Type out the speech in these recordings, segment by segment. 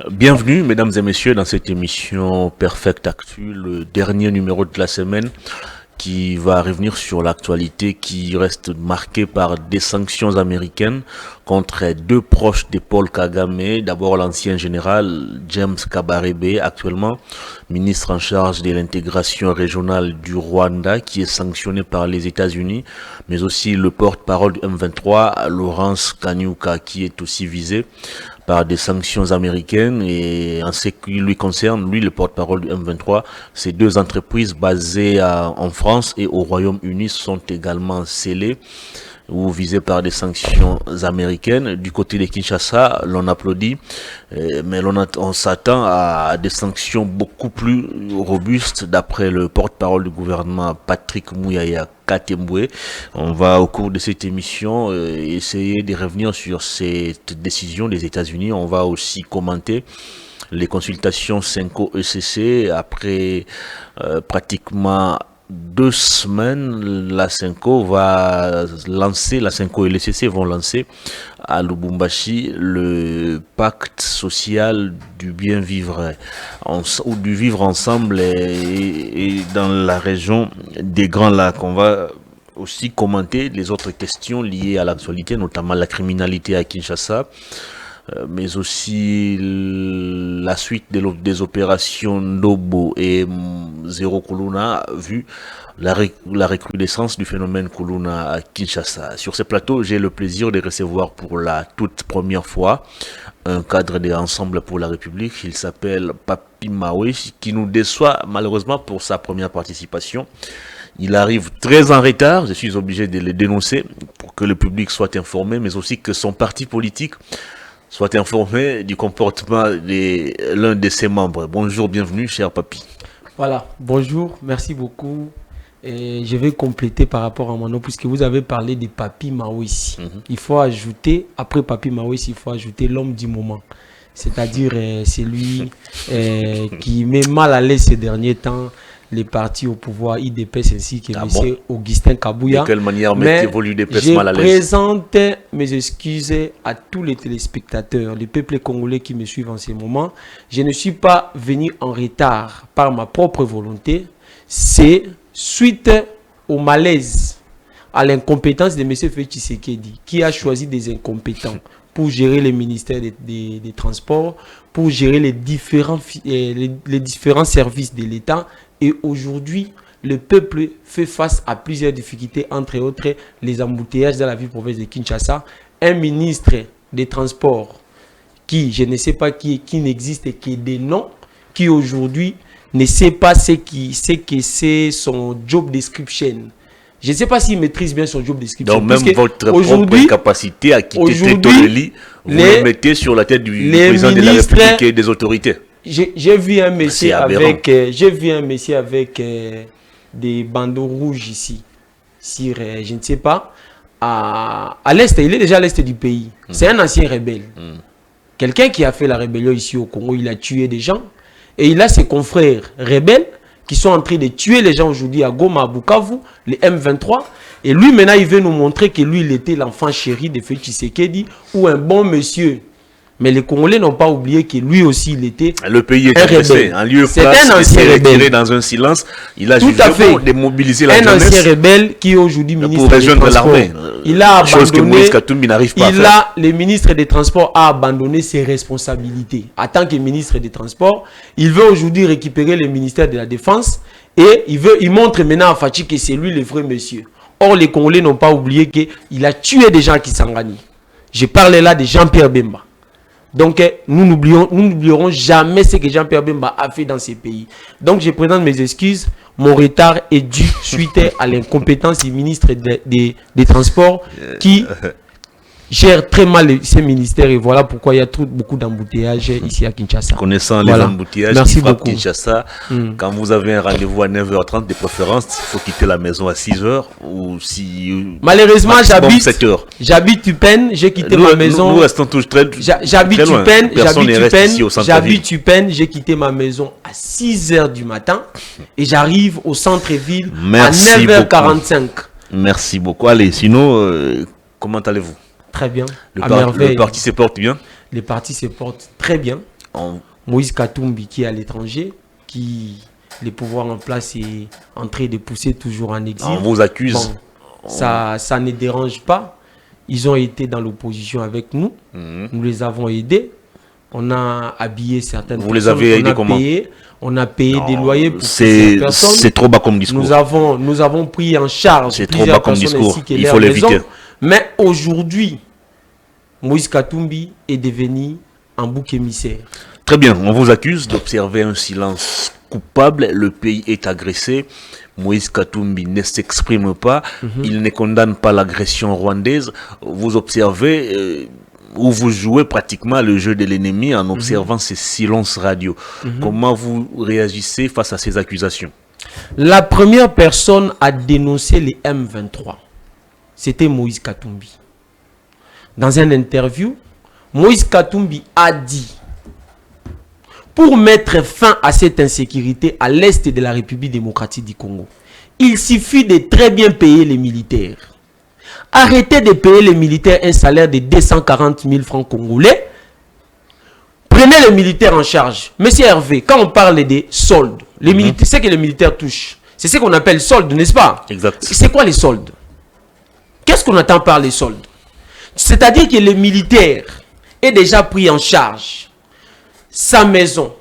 Bienvenue, mesdames et messieurs, dans cette émission Perfect Actu, le dernier numéro de la semaine qui va revenir sur l'actualité qui reste marquée par des sanctions américaines contre deux proches de Paul Kagame. D'abord l'ancien général James Kabarebe, actuellement ministre en charge de l'intégration régionale du Rwanda, qui est sanctionné par les États-Unis, mais aussi le porte-parole du M23, Lawrence Kanyuka, qui est aussi visé par des sanctions américaines. Et en ce qui lui concerne, lui, le porte-parole du M23, ces deux entreprises basées en France et au Royaume-Uni sont également scellées ou visées par des sanctions américaines. Du côté de Kinshasa, l'on applaudit, mais on s'attend à des sanctions beaucoup plus robustes d'après le porte-parole du gouvernement Patrick Muyaya Katembwe. On va au cours de cette émission essayer de revenir sur cette décision des États-Unis. On va aussi commenter les consultations Cenco ECC après pratiquement 2 semaines. La Cenco et l'ECC vont lancer à Lubumbashi le pacte social du bien vivre ou du vivre ensemble et dans la région des Grands Lacs. On va aussi commenter les autres questions liées à l'actualité, notamment la criminalité à Kinshasa, mais aussi la suite des opérations Nobo et Zéro Kuluna, vu la recrudescence du phénomène Kuluna à Kinshasa. Sur ce plateau, j'ai le plaisir de recevoir pour la toute première fois un cadre de Ensemble pour la République. Il s'appelle Papi Mawe, qui nous déçoit malheureusement pour sa première participation. Il arrive très en retard, je suis obligé de le dénoncer pour que le public soit informé, mais aussi que son parti politique soit informé du comportement de l'un de ses membres. Bonjour, bienvenue, cher Papi. Voilà, bonjour, merci beaucoup. Et je vais compléter par rapport à mon nom, puisque vous avez parlé de Papi Maoïs. Il faut ajouter, après Papi Maoïs, il faut ajouter l'homme du moment. C'est-à-dire celui qui met mal à l'aise ces derniers temps les partis au pouvoir, IDPS ainsi que M. Augustin Kabouya. De quelle manière mettez-vous l'IDPS mal à l'aise? Je présente mes excuses à tous les téléspectateurs, les peuples congolais qui me suivent en ce moment. Je ne suis pas venu en retard par ma propre volonté. C'est suite au malaise, à l'incompétence de M. Félix Tshisekedi, qui a choisi des incompétents pour gérer les ministères des Transports, pour gérer les différents services de l'État. Et aujourd'hui, le peuple fait face à plusieurs difficultés, entre autres les embouteillages dans la ville province de Kinshasa. Un ministre des Transports qui, je ne sais pas qui n'existe que des noms, qui aujourd'hui ne sait pas ce que c'est son job description. Je ne sais pas s'il maîtrise bien son job description. Donc même votre propre capacité à quitter Toléli, vous le mettez sur la tête du président de la République et des autorités. J'ai vu un monsieur avec, des bandeaux rouges ici, sur, je ne sais pas, à l'est, il est déjà à l'est du pays. C'est un ancien rebelle. Quelqu'un qui a fait la rébellion ici au Congo, il a tué des gens. Et il a ses confrères rebelles qui sont en train de tuer les gens aujourd'hui à Goma, à Bukavu, les M23. Et lui, maintenant, il veut nous montrer que lui, il était l'enfant chéri de Félix Tshisekedi ou un bon monsieur. Mais les Congolais n'ont pas oublié que lui aussi, il était le pays est rebelle. En lieu c'est un ancien rebelle. Dans un silence, il a tout à fait démobilisé la jeunesse. Un ancien rebelle qui est aujourd'hui ministre pour rejoindre l'armée. Il a abandonné. N'arrive pas Le ministre des Transports a abandonné ses responsabilités. En tant que ministre des Transports, il veut aujourd'hui récupérer le ministère de la Défense et il montre maintenant à Fachi que c'est lui le vrai monsieur. Or, les Congolais n'ont pas oublié qu'il a tué des gens qui s'engagent. Je parle là de Jean-Pierre Bemba. Donc, nous n'oublierons jamais ce que Jean-Pierre Bemba a fait dans ces pays. Donc, je présente mes excuses. Mon retard est dû suite à l'incompétence du ministre des Transports qui gère très mal ces ministères. Et voilà pourquoi il y a beaucoup d'embouteillages ici à Kinshasa. Connaissant les embouteillages qui frappent Kinshasa, quand vous avez un rendez-vous à 9h30 de préférence, il faut quitter la maison à 6h ou si... Malheureusement, j'habite Tupen, j'ai quitté ma maison... Nous restons tous très J'habite Tupen, j'ai quitté ma maison à 6h du matin et j'arrive au centre-ville à 9h45. Merci beaucoup. Allez, sinon, comment allez-vous? Très bien. Le parti se porte bien? Les partis se portent très bien. Moïse Katumbi qui est à l'étranger, qui les pouvoirs en place est en train de pousser toujours en exil. On vous accuse. Bon, ça ne dérange pas. Ils ont été dans l'opposition avec nous. Nous les avons aidés. On a habillé certaines personnes. Vous les avez aidés comment? On a payé des loyers pour ces personnes. C'est trop bas comme discours. Nous avons pris en charge plusieurs personnes discours. Il faut l'éviter. Mais aujourd'hui, Moïse Katumbi est devenu un bouc émissaire. Très bien, on vous accuse d'observer un silence coupable. Le pays est agressé. Moïse Katumbi ne s'exprime pas. Il ne condamne pas l'agression rwandaise. Vous observez ou vous jouez pratiquement le jeu de l'ennemi en observant ces silences radio. Comment vous réagissez face à ces accusations? La première personne à dénoncer les M23, c'était Moïse Katumbi. Dans une interview, Moïse Katumbi a dit: pour mettre fin à cette insécurité à l'est de la République démocratique du Congo, il suffit de très bien payer les militaires. Arrêtez de payer les militaires un salaire de 240 000 francs congolais. Prenez les militaires en charge. Monsieur Hervé, quand on parle des soldes, les militaires, c'est que les militaires touchent. C'est ce qu'on appelle soldes, n'est-ce pas? Exact. C'est quoi les soldes? Qu'est-ce qu'on attend par les soldes? C'est-à-dire que le militaire est déjà pris en charge. Sa maison,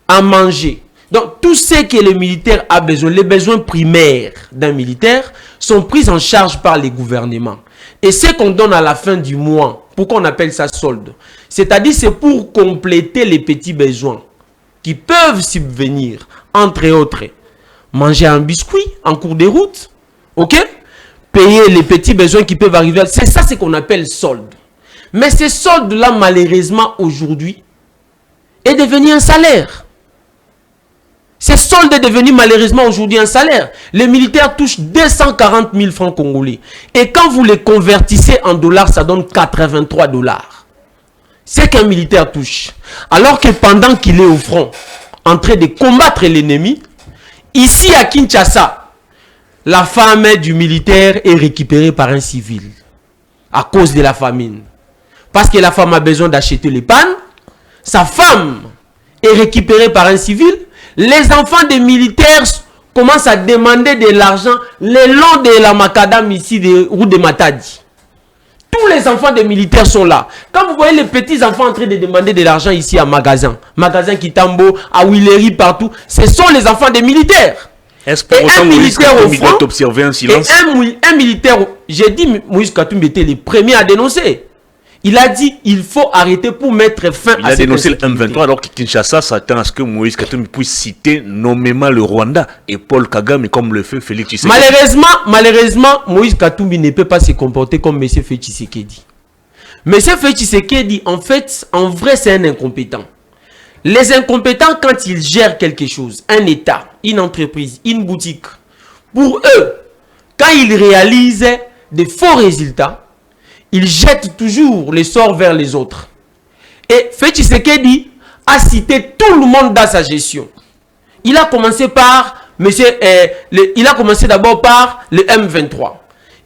à manger. Donc, tout ce que le militaire a besoin, les besoins primaires d'un militaire, sont pris en charge par les gouvernements. Et ce qu'on donne à la fin du mois, pourquoi on appelle ça solde? C'est-à-dire c'est pour compléter les petits besoins qui peuvent subvenir, entre autres. Manger un biscuit en cours de route, ok? Payer les petits besoins qui peuvent arriver. C'est ça ce qu'on appelle solde. Mais ces soldes-là, malheureusement, aujourd'hui, est devenu un salaire. Ces soldes est devenu malheureusement aujourd'hui un salaire. Les militaires touchent 240 000 francs congolais. Et quand vous les convertissez en dollars, ça donne 83 dollars. C'est qu'un militaire touche. Alors que pendant qu'il est au front, en train de combattre l'ennemi, ici à Kinshasa, la femme du militaire est récupérée par un civil. À cause de la famine. Parce que la femme a besoin d'acheter les pannes. Sa femme est récupérée par un civil. Les enfants des militaires commencent à demander de l'argent le long de la macadam ici, de route de Matadi. Tous les enfants des militaires sont là. Quand vous voyez les petits enfants en train de demander de l'argent ici à Magasin Kitambo, à Willery, partout, ce sont les enfants des militaires. Est-ce que pour autant Moïse Katumbi doit observer un silence? Et un militaire, j'ai dit Moïse Katumbi était le premier à dénoncer. Il a dit il faut arrêter pour mettre fin à cette... Il a dénoncé le M23 alors que Kinshasa s'attend à ce que Moïse Katumbi puisse citer nommément le Rwanda et Paul Kagame comme le fait Félix Tshisekedi. Malheureusement, Moïse Katumbi ne peut pas se comporter comme M. Félix Tshisekedi. M. Félix Tshisekedi, en fait, en vrai, c'est un incompétent. Les incompétents, quand ils gèrent quelque chose, un État, une entreprise, une boutique, pour eux, quand ils réalisent de faux résultats, ils jettent toujours les sorts vers les autres. Et Félix Tshisekedi a cité tout le monde dans sa gestion. Il a commencé par il a commencé d'abord par le M23.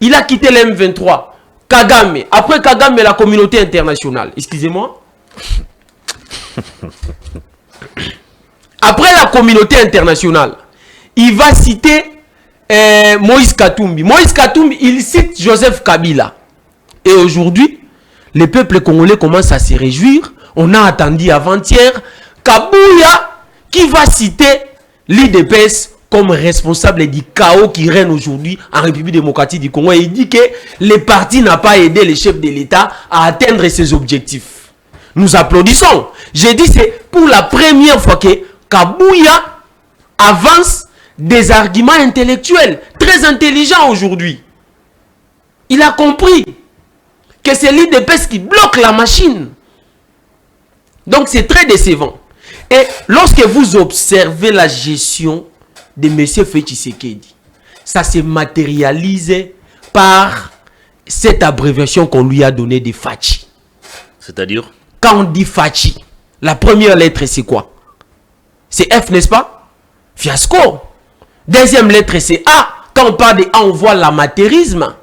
Il a quitté le M23. Kagame. Après Kagame, la communauté internationale. Excusez-moi. Après la communauté internationale, il va citer Moïse Katumbi. Moïse Katumbi, il cite Joseph Kabila. Et aujourd'hui, les peuples congolais commencent à se réjouir. On a attendu avant-hier Kabouya qui va citer l'IDPS comme responsable du chaos qui règne aujourd'hui en République démocratique du Congo. Et il dit que le parti n'a pas aidé les chefs de l'État à atteindre ses objectifs. Nous applaudissons. J'ai dit c'est pour la première fois que Kabouya avance des arguments intellectuels très intelligents aujourd'hui. Il a compris que c'est l'IDPS qui bloque la machine. Donc c'est très décevant. Et lorsque vous observez la gestion de M. Félix Tshisekedi, ça se matérialise par cette abréviation qu'on lui a donnée de Fachi. C'est-à-dire? Quand on dit Fachi, la première lettre c'est quoi? C'est F, n'est-ce pas? Fiasco. Deuxième lettre c'est A. Quand on parle de A, on voit l'amateurisme.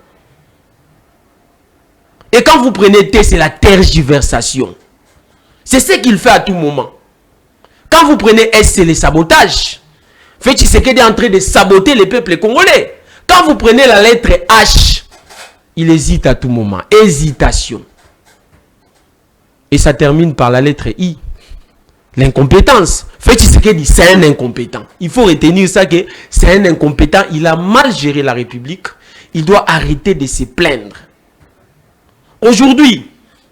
Et quand vous prenez T, c'est la tergiversation. C'est ce qu'il fait à tout moment. Quand vous prenez S, c'est le sabotage. Félix Tshisekedi est en train de saboter les peuples congolais. Quand vous prenez la lettre H, il hésite à tout moment. Hésitation. Et ça termine par la lettre I. L'incompétence. Félix Tshisekedi, c'est un incompétent. Il faut retenir ça, que c'est un incompétent. Il a mal géré la République. Il doit arrêter de se plaindre. Aujourd'hui,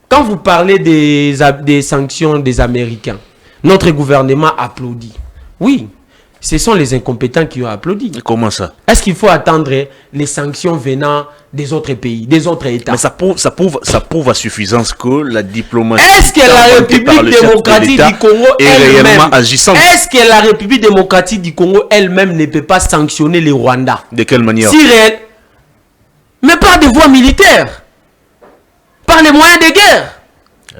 quand vous parlez des sanctions des Américains, notre gouvernement applaudit. Oui, ce sont les incompétents qui ont applaudi. Comment ça? Est-ce qu'il faut attendre les sanctions venant des autres pays, des autres États? Mais ça prouve à suffisance que la diplomatie... Est-ce que la République démocratique du Congo est réellement agissante? Est-ce que la République démocratique du Congo elle-même ne peut pas sanctionner les Rwandais? De quelle manière? Si réel, mais par des voies militaires, par les moyens de guerre.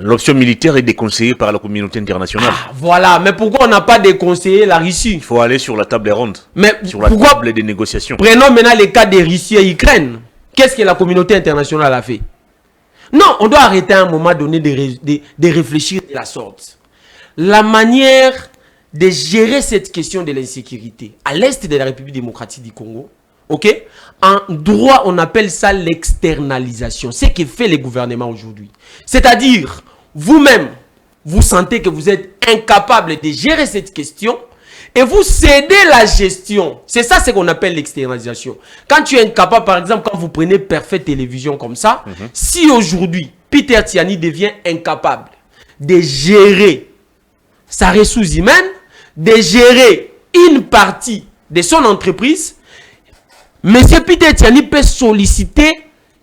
L'option militaire est déconseillée par la communauté internationale. Ah, voilà, mais pourquoi on n'a pas déconseillé la Russie? Il faut aller sur la table ronde. Mais sur la pourquoi table des négociations. Prenons maintenant les cas de Russie et Ukraine. Qu'est-ce que la communauté internationale a fait? Non, on doit arrêter à un moment donné de réfléchir de la sorte. La manière de gérer cette question de l'insécurité à l'est de la République démocratique du Congo, ok? En droit, on appelle ça l'externalisation. C'est ce que fait le gouvernement aujourd'hui. C'est-à-dire, vous-même, vous sentez que vous êtes incapable de gérer cette question et vous cédez la gestion. C'est ça ce qu'on appelle l'externalisation. Quand tu es incapable, par exemple, quand vous prenez Parfait Télévision comme ça, si aujourd'hui, Peter Tiani devient incapable de gérer sa ressource humaine, de gérer une partie de son entreprise, Monsieur Peter Tiani peut solliciter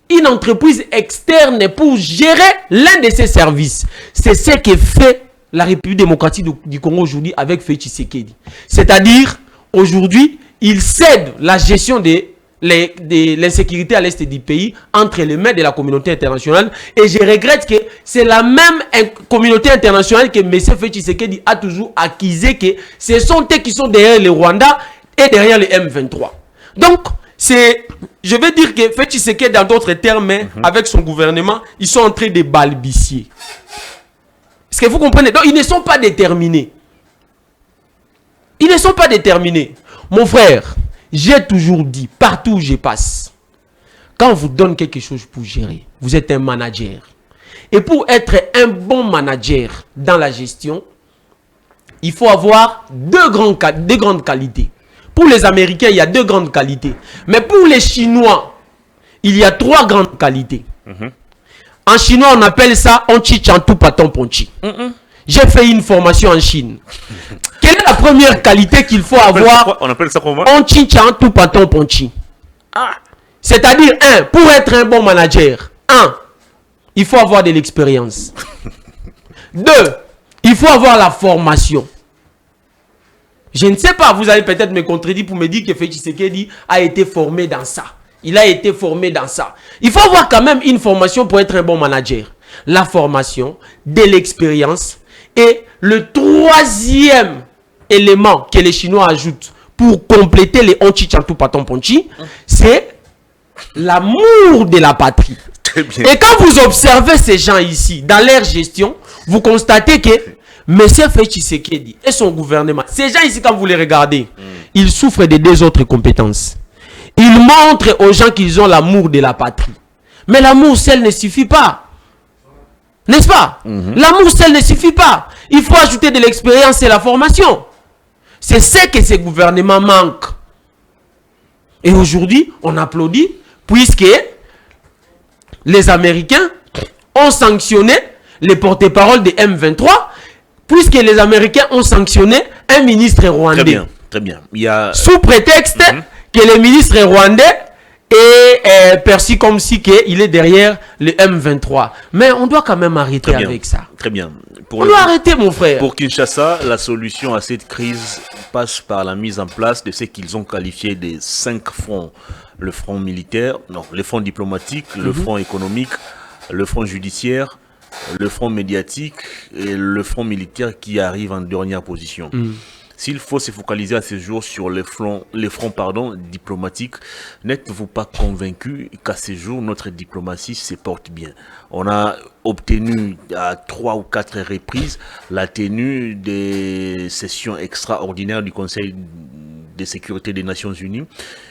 une entreprise externe pour gérer l'un de ses services. C'est ce que fait la République démocratique du Congo aujourd'hui avec Félix Tshisekedi. C'est-à-dire, aujourd'hui, il cède la gestion de l'insécurité à l'est du pays entre les mains de la communauté internationale. Et je regrette que c'est la même communauté internationale que M. Félix Tshisekedi a toujours accusé que ce sont eux qui sont derrière le Rwanda et derrière le M23. Donc, je vais dire que Félix Tshisekedi, dans d'autres termes, avec son gouvernement, ils sont en train de balbutier. Est-ce que vous comprenez? Donc, ils ne sont pas déterminés. Ils ne sont pas déterminés. Mon frère, j'ai toujours dit, partout où je passe, quand on vous donne quelque chose pour gérer, vous êtes un manager. Et pour être un bon manager dans la gestion, il faut avoir deux grandes qualités. Pour les Américains, il y a deux grandes qualités. Mais pour les Chinois, il y a trois grandes qualités. En chinois, on appelle ça Onchi Chantu Paton Ponchi. J'ai fait une formation en Chine. Quelle est la première qualité qu'il faut avoir? On appelle ça comment? Onchi Chantu Paton Ponchi. C'est-à-dire, pour être un bon manager, il faut avoir de l'expérience. 2, il faut avoir la formation. Je ne sais pas, vous allez peut-être me contredire pour me dire que Félix Tshisekedi a été formé dans ça. Il a été formé dans ça. Il faut avoir quand même une formation pour être un bon manager. La formation, de l'expérience. Et le troisième élément que les Chinois ajoutent pour compléter les Onchi Chantu Paton Ponchi, c'est l'amour de la patrie. Très bien. Et quand vous observez ces gens ici, dans leur gestion, vous constatez que M. Félix Tshisekedi et son gouvernement, ces gens ici, quand vous les regardez, ils souffrent de deux autres compétences. Ils montrent aux gens qu'ils ont l'amour de la patrie. Mais l'amour seul ne suffit pas. N'est-ce pas? L'amour seul ne suffit pas. Il faut ajouter de l'expérience et la formation. C'est ce que ces gouvernements manquent. Et aujourd'hui, on applaudit puisque les Américains ont sanctionné les porte-paroles de M23, puisque les Américains ont sanctionné un ministre rwandais. Très bien, très bien. Il y a... Sous prétexte que le ministre rwandais est perçu comme si il est derrière le M23. Mais on doit quand même arrêter avec ça. Très bien. On doit arrêter, mon frère. Pour Kinshasa, la solution à cette crise passe par la mise en place de ce qu'ils ont qualifié des 5 fronts. Le front militaire, non, le front diplomatique, le front économique, le front judiciaire, le front médiatique et le front militaire qui arrive en dernière position. S'il faut se focaliser à ce jour sur les fronts diplomatiques, n'êtes-vous pas convaincu qu'à ce jour, notre diplomatie se porte bien? On a obtenu à 3 ou 4 reprises la tenue des sessions extraordinaires du Conseil de sécurité des Nations Unies.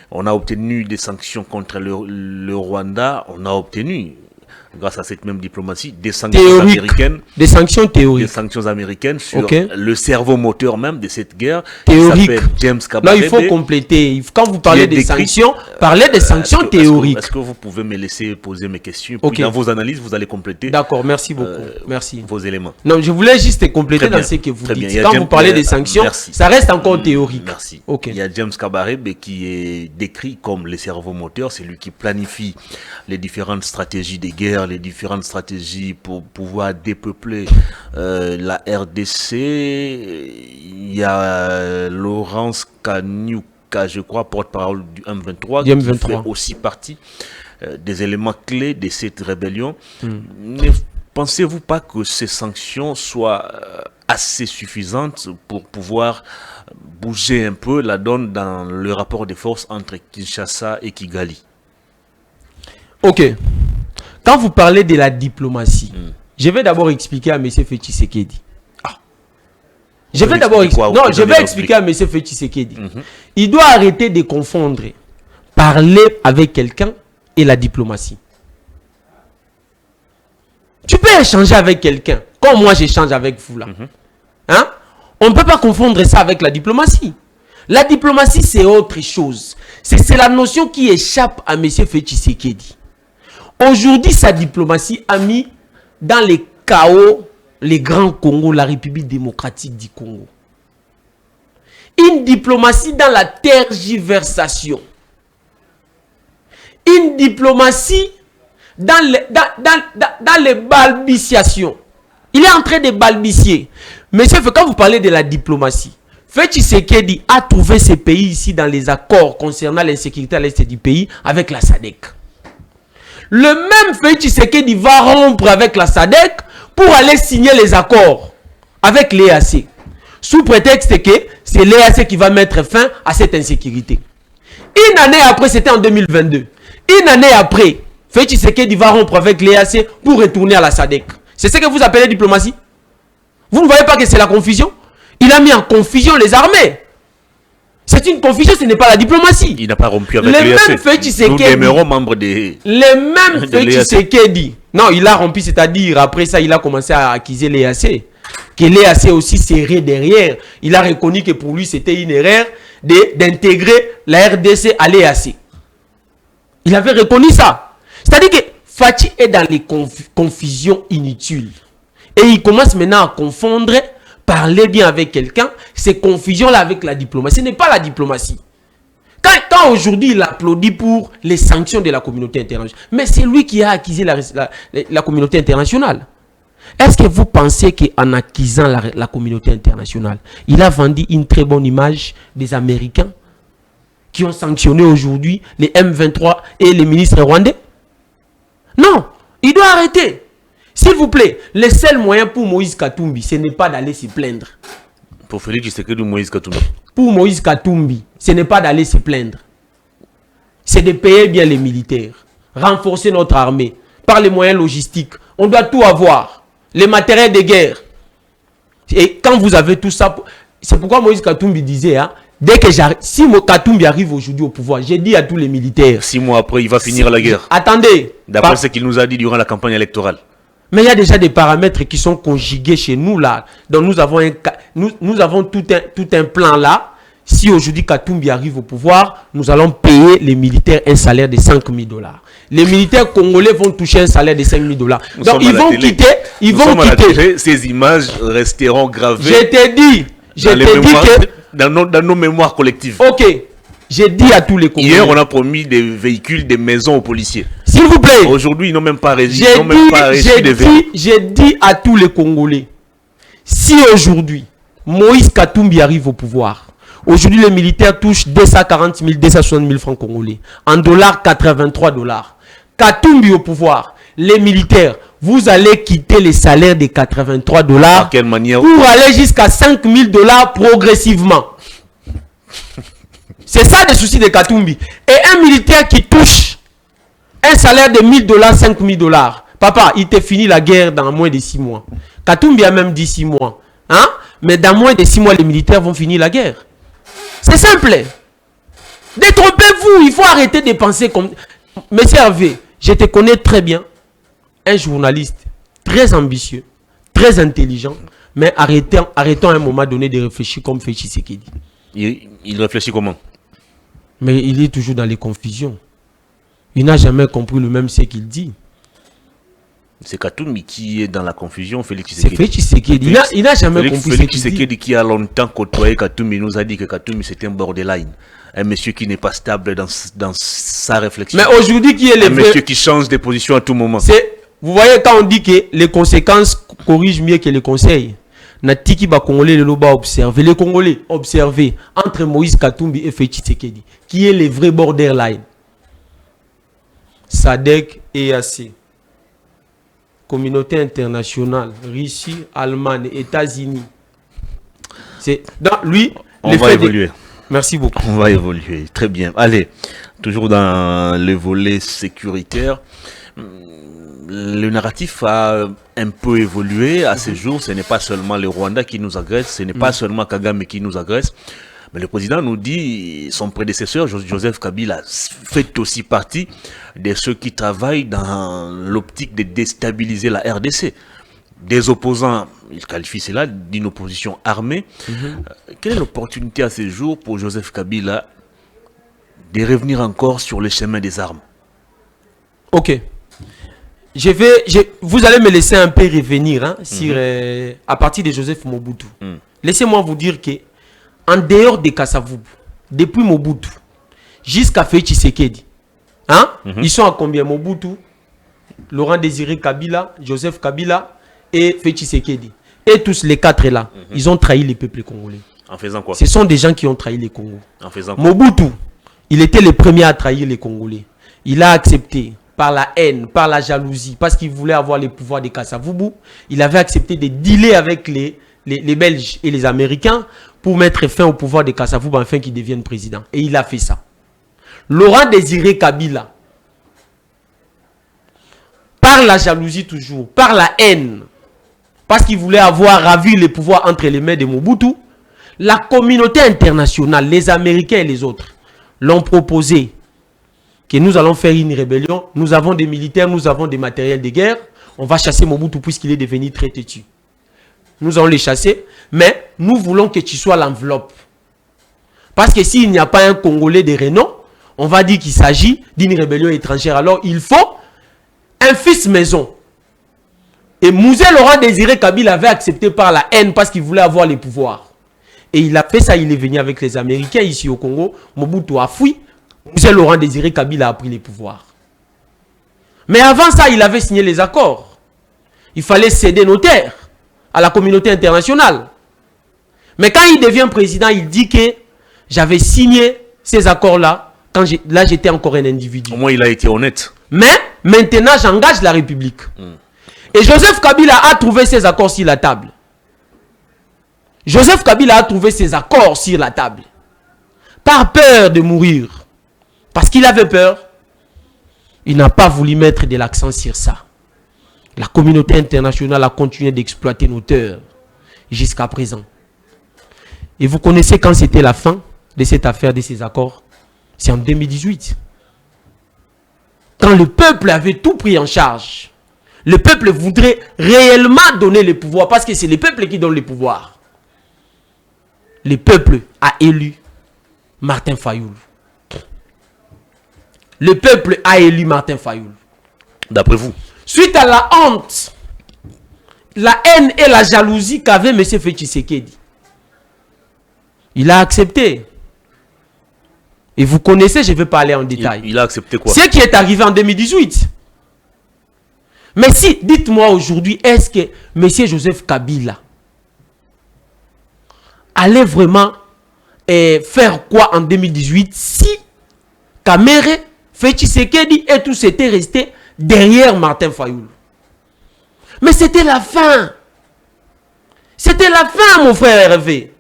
On a obtenu des sanctions contre le Rwanda. On a obtenu, grâce à cette même diplomatie, des sanctions américaines. Des sanctions théoriques. Des sanctions américaines sur le cerveau moteur même de cette guerre. Théorique. Qui s'appelle James Kabarebe. Non, il faut compléter. Quand vous parlez des sanctions, parlez des sanctions théoriques. Est-ce que vous pouvez me laisser poser mes questions? Puis dans vos analyses, vous allez compléter. D'accord, merci beaucoup. Merci. Vos éléments. Non, je voulais juste compléter dans ce que vous dites. Quand vous parlez des sanctions, ça reste encore théorique. Merci. Il y a James Kabarebe qui est décrit comme le cerveau moteur. C'est lui qui planifie les différentes stratégies de guerre, les différentes stratégies pour pouvoir dépeupler la RDC. Il y a Laurence Kanyuka, je crois, porte-parole du M23, qui fait aussi partie des éléments clés de cette rébellion. Ne pensez-vous pas que ces sanctions soient assez suffisantes pour pouvoir bouger un peu la donne dans le rapport de force entre Kinshasa et Kigali? Ok. Quand vous parlez de la diplomatie, je vais d'abord expliquer à M. Tshisekedi. Je vais d'abord expliquer à M. Tshisekedi. Il doit arrêter de confondre parler avec quelqu'un et la diplomatie. Tu peux échanger avec quelqu'un, comme moi j'échange avec vous là. Hein? On ne peut pas confondre ça avec la diplomatie. La diplomatie, c'est autre chose. C'est la notion qui échappe à M. Tshisekedi. Aujourd'hui, sa diplomatie a mis dans les chaos les grands Congo, la République démocratique du Congo. Une diplomatie dans la tergiversation. Une diplomatie dans les balbutiations. Il est en train de balbutier. Monsieur, quand vous parlez de la diplomatie, Tshisekedi a trouvé ces pays ici dans les accords concernant l'insécurité à l'est du pays avec la SADC. Le même Tshisekedi va rompre avec la SADC pour aller signer les accords avec l'EAC. Sous prétexte que c'est l'EAC qui va mettre fin à cette insécurité. Une année après, c'était en 2022. Une année après, Tshisekedi va rompre avec l'EAC pour retourner à la SADC. C'est ce que vous appelez diplomatie? Vous ne voyez pas que c'est la confusion? Il a mis en confusion les armées. C'est une confusion, ce n'est pas la diplomatie. Il n'a pas rompu avec l'EAC. Nous demeurons membres des... Les mêmes Tshisekedi. Non, il a rompu, c'est-à-dire, après ça, il a commencé à accuser l'EAC. Que l'EAC aussi serré derrière. Il a reconnu que pour lui, c'était une erreur d'intégrer la RDC à l'EAC. Il avait reconnu ça. C'est-à-dire que Fachi est dans les confusions inutiles. Et il commence maintenant à confondre parler bien avec quelqu'un, ces confusions-là avec la diplomatie. Ce n'est pas la diplomatie. Quand aujourd'hui il applaudit pour les sanctions de la communauté internationale, mais c'est lui qui a accusé la communauté internationale. Est-ce que vous pensez qu'en accusant la communauté internationale, il a vendu une très bonne image des Américains qui ont sanctionné aujourd'hui les M23 et les ministres rwandais? Non, il doit arrêter. S'il vous plaît, le seul moyen pour Moïse Katumbi, ce n'est pas d'aller se plaindre. Pour Félix Tshisekedi ou Moïse Katumbi? Pour Moïse Katumbi, ce n'est pas d'aller se plaindre. C'est de payer bien les militaires. Renforcer notre armée par les moyens logistiques. On doit tout avoir. Les matériels de guerre. Et quand vous avez tout ça, c'est pourquoi Moïse Katumbi disait, hein, dès que si Katumbi arrive aujourd'hui au pouvoir, j'ai dit à tous les militaires. 6 mois après, il va finir la guerre. Attendez. D'après ce qu'il nous a dit durant la campagne électorale. Mais il y a déjà des paramètres qui sont conjugués chez nous là. Donc nous avons tout un plan là. Si aujourd'hui Katumbi arrive au pouvoir, nous allons payer les militaires un salaire de 5 000 $. Les militaires congolais vont toucher un salaire de 5 000 $. Donc ils vont quitter. Ces images resteront gravées. Je t'ai dit que dans nos mémoires collectives. Ok. J'ai dit à tous les Congolais. Hier, on a promis des véhicules, des maisons aux policiers. S'il vous plaît. Aujourd'hui, ils n'ont même pas reçu J'ai dit à tous les Congolais, si aujourd'hui, Moïse Katumbi arrive au pouvoir, aujourd'hui, les militaires touchent 240 000, 260 000 francs congolais. En dollars, 83 $. Katumbi au pouvoir, les militaires vous allez quitter les salaires de 83 $. À quelle manière? Pour aller jusqu'à 5 000 $ progressivement. C'est ça le souci de Katumbi. Et un militaire qui touche un salaire de 1 000 $, 5 000 $. Papa, il te finit la guerre dans moins de 6 mois. Katumbi a même dit 6 mois. Hein? Mais dans moins de 6 mois, les militaires vont finir la guerre. C'est simple. Détrompez-vous. Il faut arrêter de penser comme... Monsieur Hervé, je te connais très bien. Un journaliste très ambitieux, très intelligent. Mais arrêtons à un moment donné de réfléchir comme fait Tshisekedi. Il réfléchit comment? Mais il est toujours dans les confusions. Il n'a jamais compris le même ce qu'il dit. C'est Katumbi qui est dans la confusion, Félix Tshisekedi. C'est Félix Tshisekedi. Il n'a jamais compris Félix ce qu'il dit. Tshisekedi qui a longtemps côtoyé Katumbi nous a dit que Katumbi c'était un borderline. Un monsieur qui n'est pas stable dans sa réflexion. Mais aujourd'hui, qui est le vrai... monsieur qui change de position à tout moment. Vous voyez, quand on dit que les conséquences corrigent mieux que les conseils, Natiki ba Congolais le loba observer. Les Congolais observer entre Moïse Katumbi et Félix Tshisekedi. Qui est le vrai borderline? SADC et EAC. Communauté internationale, Russie, Allemagne, États-Unis. C'est dans lui. On va évoluer. Merci beaucoup. On va évoluer. Très bien. Allez, toujours dans le volet sécuritaire. Le narratif a un peu évolué à ces jours. Ce n'est pas seulement le Rwanda qui nous agresse, ce n'est pas seulement Kagame qui nous agresse. Mais le président nous dit, son prédécesseur, Joseph Kabila, fait aussi partie de ceux qui travaillent dans l'optique de déstabiliser la RDC. Des opposants, il qualifie cela d'une opposition armée. Quelle est l'opportunité à ces jours pour Joseph Kabila de revenir encore sur le chemin des armes? Ok. Vous allez me laisser un peu revenir hein, sur, à partir de Joseph Mobutu. Laissez-moi vous dire que en dehors de Kassavubu, depuis Mobutu jusqu'à Félix Tshisekedi, hein, ils sont à combien? Mobutu, Laurent Désiré Kabila, Joseph Kabila et Félix Tshisekedi. Et tous les quatre là, ils ont trahi les peuples congolais. En faisant quoi? Ce sont des gens qui ont trahi les Congos. En faisant quoi? Mobutu, il était le premier à trahir les Congolais. Il a accepté par la haine, par la jalousie, parce qu'il voulait avoir les pouvoirs de Kassavubu. Il avait accepté de dealer avec les Belges et les Américains pour mettre fin au pouvoir de Kassavubu afin qu'il devienne président. Et il a fait ça. Laurent Désiré Kabila, par la jalousie toujours, par la haine, parce qu'il voulait avoir ravi les pouvoirs entre les mains de Mobutu, la communauté internationale, les Américains et les autres, l'ont proposé que nous allons faire une rébellion. Nous avons des militaires, nous avons des matériels de guerre. On va chasser Mobutu puisqu'il est devenu très têtu. Nous allons les chasser, mais nous voulons que tu sois l'enveloppe. Parce que s'il n'y a pas un Congolais de renom, on va dire qu'il s'agit d'une rébellion étrangère. Alors il faut un fils maison. Et Mouzé Laurent Désiré Kabila avait accepté par la haine parce qu'il voulait avoir les pouvoirs. Et il a fait ça, il est venu avec les Américains ici au Congo. Mobutu a fui. Mouzé Laurent Désiré Kabila a pris les pouvoirs. Mais avant ça, il avait signé les accords. Il fallait céder nos terres à la communauté internationale. Mais quand il devient président, il dit que j'avais signé ces accords-là quand là j'étais encore un individu. Au moins il a été honnête. Mais maintenant j'engage la République. Et Joseph Kabila a trouvé ces accords sur la table. Joseph Kabila a trouvé ces accords sur la table. Par peur de mourir. Parce qu'il avait peur. Il n'a pas voulu mettre de l'accent sur ça. La communauté internationale a continué d'exploiter nos terres jusqu'à présent. Et vous connaissez quand c'était la fin de cette affaire, de ces accords? C'est en 2018. Quand le peuple avait tout pris en charge. Le peuple voudrait réellement donner le pouvoir parce que c'est le peuple qui donne le pouvoir. Le peuple a élu Martin Fayoul. Le peuple a élu Martin Fayoul. D'après vous? Suite à la honte, la haine et la jalousie qu'avait M. Félix Tshisekedi, il a accepté. Et vous connaissez, je ne vais pas aller en détail. Il a accepté quoi? Ce qui est arrivé en 2018. Mais si, dites-moi aujourd'hui, est-ce que M. Joseph Kabila allait vraiment faire quoi en 2018 si Kamere, Félix Tshisekedi et tous étaient restés derrière Martin Fayoul? Mais c'était la fin. C'était la fin, mon frère Hervé.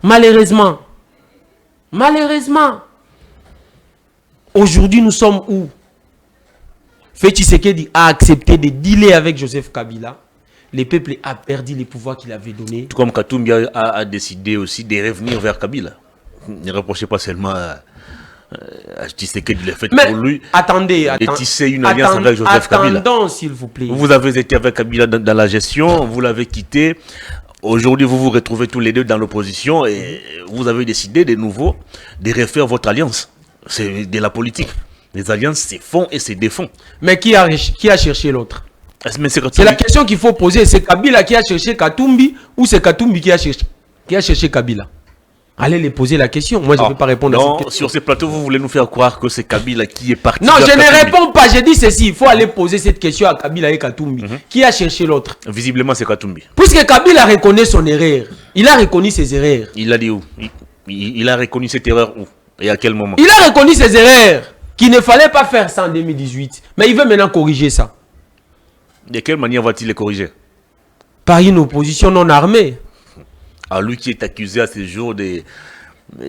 Malheureusement. Malheureusement. Aujourd'hui, nous sommes où? Félix Tshisekedi a accepté de dealer avec Joseph Kabila. Le peuple a perdu les pouvoirs qu'il avait donnés. Tout comme Katumbi a décidé aussi de revenir vers Kabila. Ne reprochez pas seulement à Tshisekedi le fait pour lui de tisser une alliance avec Joseph Kabila. Attendons, s'il vous plaît. Vous avez été avec Kabila dans la gestion, vous l'avez quitté. Aujourd'hui, vous vous retrouvez tous les deux dans l'opposition et vous avez décidé de nouveau de refaire votre alliance. C'est de la politique. Les alliances, c'est fond et c'est défond. Mais qui a cherché l'autre? C'est la question qu'il faut poser. C'est Kabila qui a cherché Katumbi ou c'est Katumbi qui a cherché Kabila? Allez les poser la question. Moi, je ne vais pas répondre à cette question. Sur ces plateaux, vous voulez nous faire croire que c'est Kabila qui est parti. Non, je ne réponds pas. J'ai dit ceci. Il faut aller poser cette question à Kabila et Katumbi. Qui a cherché l'autre? Visiblement, c'est Katumbi. Puisque Kabila reconnaît son erreur. Il a reconnu ses erreurs. Il a dit où? Il a reconnu cette erreur où? Et à quel moment? Il a reconnu ses erreurs. Qu'il ne fallait pas faire ça en 2018. Mais il veut maintenant corriger ça. De quelle manière va-t-il les corriger? Par une opposition non armée. À lui qui est accusé à ce jour de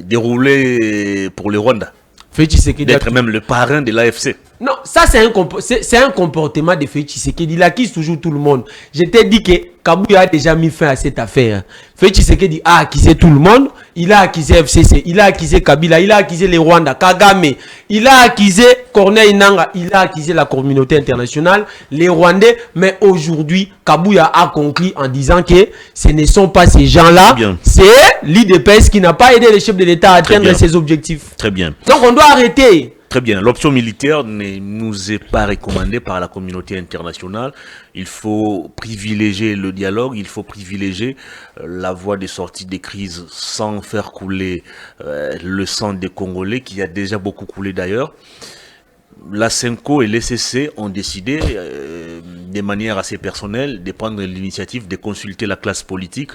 dérouler pour le Rwanda. D'être même le parrain de l'AFC. Non, ça c'est un comportement de Félix Tshisekedi. Il accuse toujours tout le monde. Je t'ai dit que Kabila a déjà mis fin à cette affaire. Félix Tshisekedi a accusé tout le monde. Il a accusé FCC, il a accusé Kabila, il a accusé les Rwandais, Kagame, il a accusé Corneille Nangaa, il a accusé la communauté internationale, les Rwandais. Mais aujourd'hui, Kabila a conclu en disant que ce ne sont pas ces gens-là, c'est l'IDPS qui n'a pas aidé les chefs de l'État à atteindre ses objectifs. Très bien. Donc on doit arrêter. Très bien. L'option militaire ne nous est pas recommandée par la communauté internationale. Il faut privilégier le dialogue, il faut privilégier la voie de sortie des crises sans faire couler le sang des Congolais, qui a déjà beaucoup coulé d'ailleurs. La CENCO et l'ECC ont décidé, de manière assez personnelle, de prendre l'initiative de consulter la classe politique.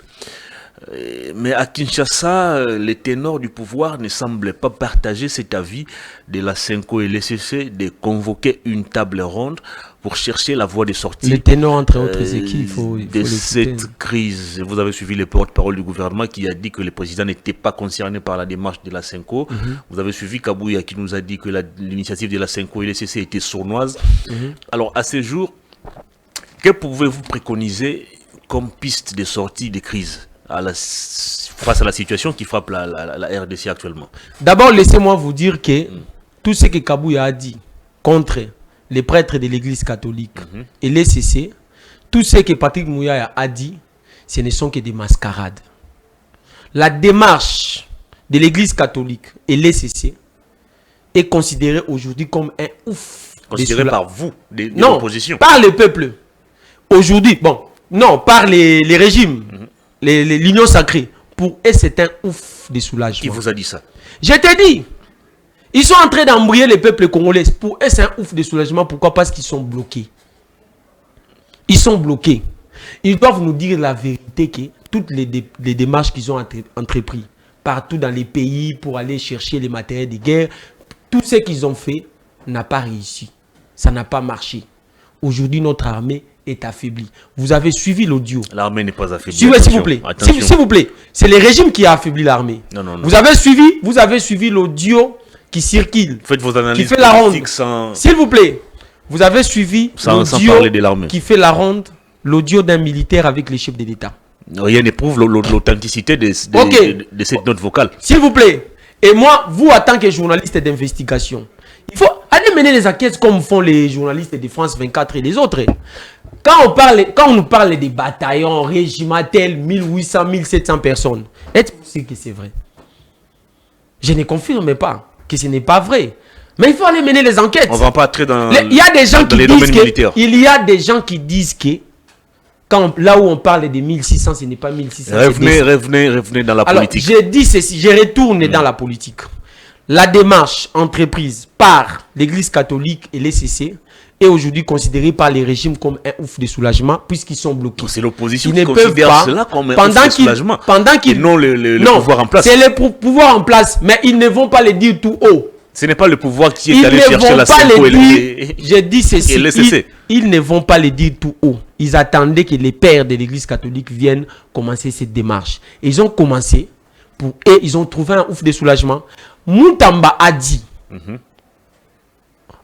Mais à Kinshasa, les ténors du pouvoir ne semblent pas partager cet avis de la CENCO et l'ECC de convoquer une table ronde pour chercher la voie de sortie. Les ténors, entre autres équipes, de cette crise. Vous avez suivi les porte-parole du gouvernement qui a dit que le président n'était pas concerné par la démarche de la CENCO. Vous avez suivi Kabouya qui nous a dit que l'initiative de la CENCO et l'ECC était sournoise. Alors, à ce jour, que pouvez-vous préconiser comme piste de sortie des crises face à la situation qui frappe la RDC actuellement? D'abord, laissez-moi vous dire que tout ce que Kabouya a dit contre les prêtres de l'église catholique et l'ECC, tout ce que Patrick Mouyaya a dit, ce ne sont que des mascarades. La démarche de l'église catholique et l'ECC est considérée aujourd'hui comme un ouf. Considérée par vous, de l'opposition? Non, par le peuple. Aujourd'hui, bon, non, par les régimes. L'union sacrée, pour eux, c'est un ouf de soulagement. Qui vous a dit ça? Je te dis, ils sont en train d'embrouiller les peuples congolais. Pour eux, c'est un ouf de soulagement. Pourquoi? Parce qu'ils sont bloqués. Ils sont bloqués. Ils doivent nous dire la vérité que toutes les démarches qu'ils ont entreprises partout dans les pays pour aller chercher les matériels de guerre, tout ce qu'ils ont fait n'a pas réussi. Ça n'a pas marché. Aujourd'hui, notre armée est affaibli. Vous avez suivi l'audio. L'armée n'est pas affaiblie. S'il vous plaît. S'il vous plaît. C'est le régime qui a affaibli l'armée. Non, non, non. Vous avez suivi l'audio qui circule. Faites vos analyses qui fait la ronde. Sans... S'il vous plaît. Vous avez suivi l'audio qui fait la ronde, l'audio d'un militaire avec les chefs de l'État. Rien n'éprouve l'authenticité de cette note vocale. S'il vous plaît. Et moi, vous, en tant que journaliste d'investigation, il faut aller mener les enquêtes comme font les journalistes de France 24 et les autres. Quand on nous parle des bataillons régimentels, 1800, 1700 personnes, êtes-vous sûr que c'est vrai? Je ne confirme pas que ce n'est pas vrai. Mais il faut aller mener les enquêtes. On ne va pas entrer dans il y a des gens qui les disent domaines militaires. Il y a des gens qui disent que là où on parle de 1600, ce n'est pas 1600. Revenez dans la politique. Alors, je dis ceci, je retourne dans la politique. La démarche entreprise par l'Église catholique et l'ECC est aujourd'hui considérée par les régimes comme un ouf de soulagement puisqu'ils sont bloqués. C'est l'opposition qui considère cela comme un ouf de soulagement. Et non le pouvoir en place. C'est le pouvoir en place, mais ils ne vont pas le dire tout haut. Ce n'est pas le pouvoir qui est allé chercher la CENCO et je dis ceci. ils ne vont pas le dire tout haut. Ils attendaient que les pères de l'église catholique viennent commencer cette démarche. Et ils ont commencé, et ils ont trouvé un ouf de soulagement. Moutamba a dit,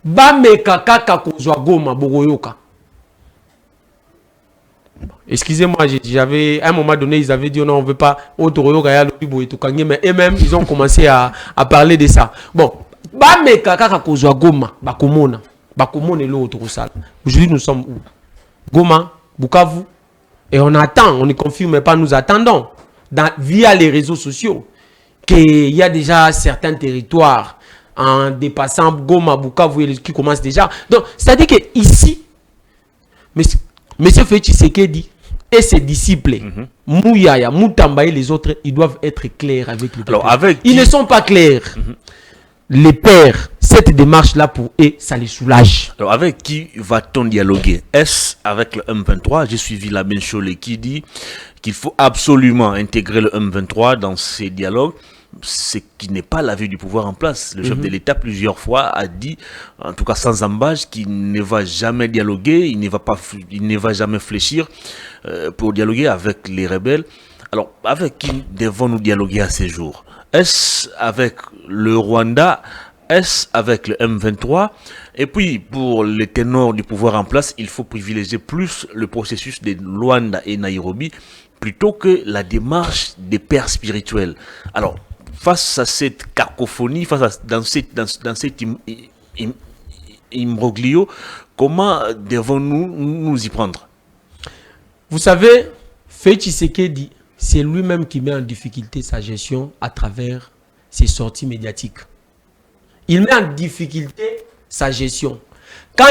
Bameka kaka kozwa Goma bogoyoka. Excusez-moi, j'avais à un moment donné, ils avaient dit non, on ne veut pas mais eux-mêmes, ils ont commencé à parler de ça. Bon, Bameka kaka kozwa Goma bakomona l'autre salle. Aujourd'hui, nous sommes où? Goma, Bukavu, et on attend, on ne confirme pas, nous attendons via les réseaux sociaux qu'il y a déjà certains territoires en dépassant Goma, Bukavu qui commencent déjà. Donc, c'est-à-dire que ici, Monsieur Félix Tshisekedi et ses disciples, Mouyaya, Moutamba et les autres, ils doivent être clairs avec le peuple. Ils ne sont pas clairs. Les pères, cette démarche-là pour eux, ça les soulage. Alors, avec qui va-t-on dialoguer? Est-ce avec le M23? J'ai suivi la Benchole qui dit qu'il faut absolument intégrer le M23 dans ces dialogues. Ce qui n'est pas l'avis du pouvoir en place. Le chef de l'État plusieurs fois a dit, en tout cas sans embâche, qu'il ne va jamais dialoguer, il ne va jamais fléchir pour dialoguer avec les rebelles. Alors, avec qui devons-nous dialoguer à ces jours? Est-ce avec le Rwanda? Est-ce avec le M23? Et puis, pour les ténors du pouvoir en place, il faut privilégier plus le processus de Luanda et Nairobi plutôt que la démarche des pères spirituels. Alors, face à cette cacophonie, dans cet imbroglio, comment devons-nous nous y prendre? Vous savez, Félix Tshisekedi, c'est lui-même qui met en difficulté sa gestion à travers ses sorties médiatiques. Il met en difficulté sa gestion. Quand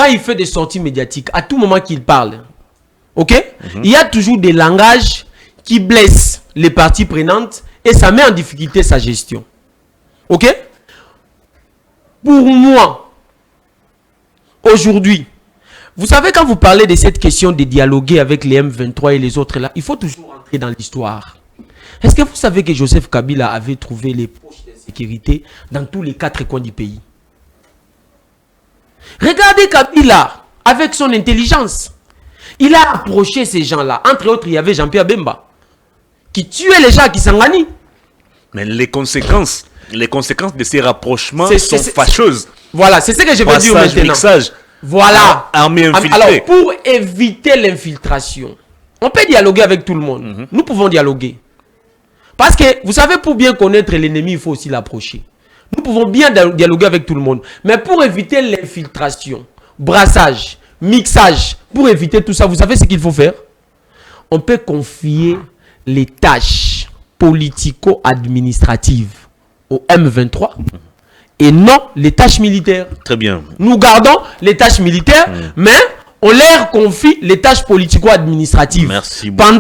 il fait des sorties médiatiques, à tout moment qu'il parle, il y a toujours des langages qui blessent les parties prenantes et ça met en difficulté sa gestion. Ok? Pour moi, aujourd'hui, vous savez, quand vous parlez de cette question de dialoguer avec les M23 et les autres là, il faut toujours entrer dans l'histoire. Est-ce que vous savez que Joseph Kabila avait trouvé les poches d'insécurité dans tous les 4 coins du pays? Regardez Kabila avec son intelligence. Il a approché ces gens-là. Entre autres, il y avait Jean-Pierre Bemba qui tuait les gens à Kisangani. Mais les conséquences de ces rapprochements sont fâcheuses. Voilà, c'est ce que je veux dire maintenant. Mixage, voilà. Armée infiltrée. Alors, pour éviter l'infiltration, on peut dialoguer avec tout le monde. Nous pouvons dialoguer. Parce que, vous savez, pour bien connaître l'ennemi, il faut aussi l'approcher. Nous pouvons bien dialoguer avec tout le monde. Mais pour éviter l'infiltration, brassage, mixage, pour éviter tout ça, vous savez ce qu'il faut faire? On peut confier les tâches politico-administratives au M23 et non les tâches militaires. Très bien. Nous gardons les tâches militaires, mais on leur confie les tâches politico-administratives. Merci beaucoup.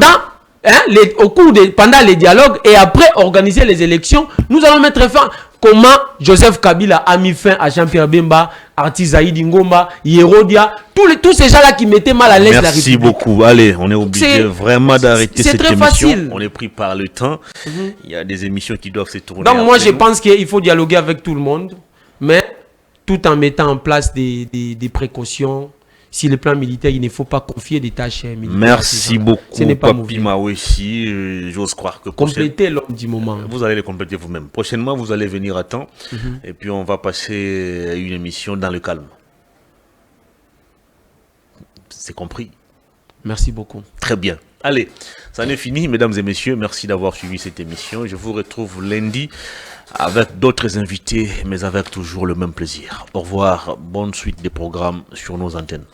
Pendant les dialogues et après organiser les élections, nous allons mettre fin. Comment Joseph Kabila a mis fin à Jean-Pierre Bemba, Artisaïd Ngomba, Yerodia, tous ces gens-là qui mettaient mal à l'aise la République. Merci beaucoup. Allez, on est obligé vraiment d'arrêter cette émission. Facile. On est pris par le temps. Il y a des émissions qui doivent se tourner. Donc moi, je pense qu'il faut dialoguer avec tout le monde, mais tout en mettant en place des précautions. Si le plan militaire, il ne faut pas confier des tâches militaires. Merci beaucoup, ce n'est pas Papi Maweshi. J'ose croire que... Complétez l'homme du moment. Vous allez les compléter vous-même. Prochainement, vous allez venir à temps. Et puis, on va passer une émission dans le calme. C'est compris? Merci beaucoup. Très bien. Allez, ça en est fini, mesdames et messieurs. Merci d'avoir suivi cette émission. Je vous retrouve lundi avec d'autres invités, mais avec toujours le même plaisir. Au revoir. Bonne suite des programmes sur nos antennes.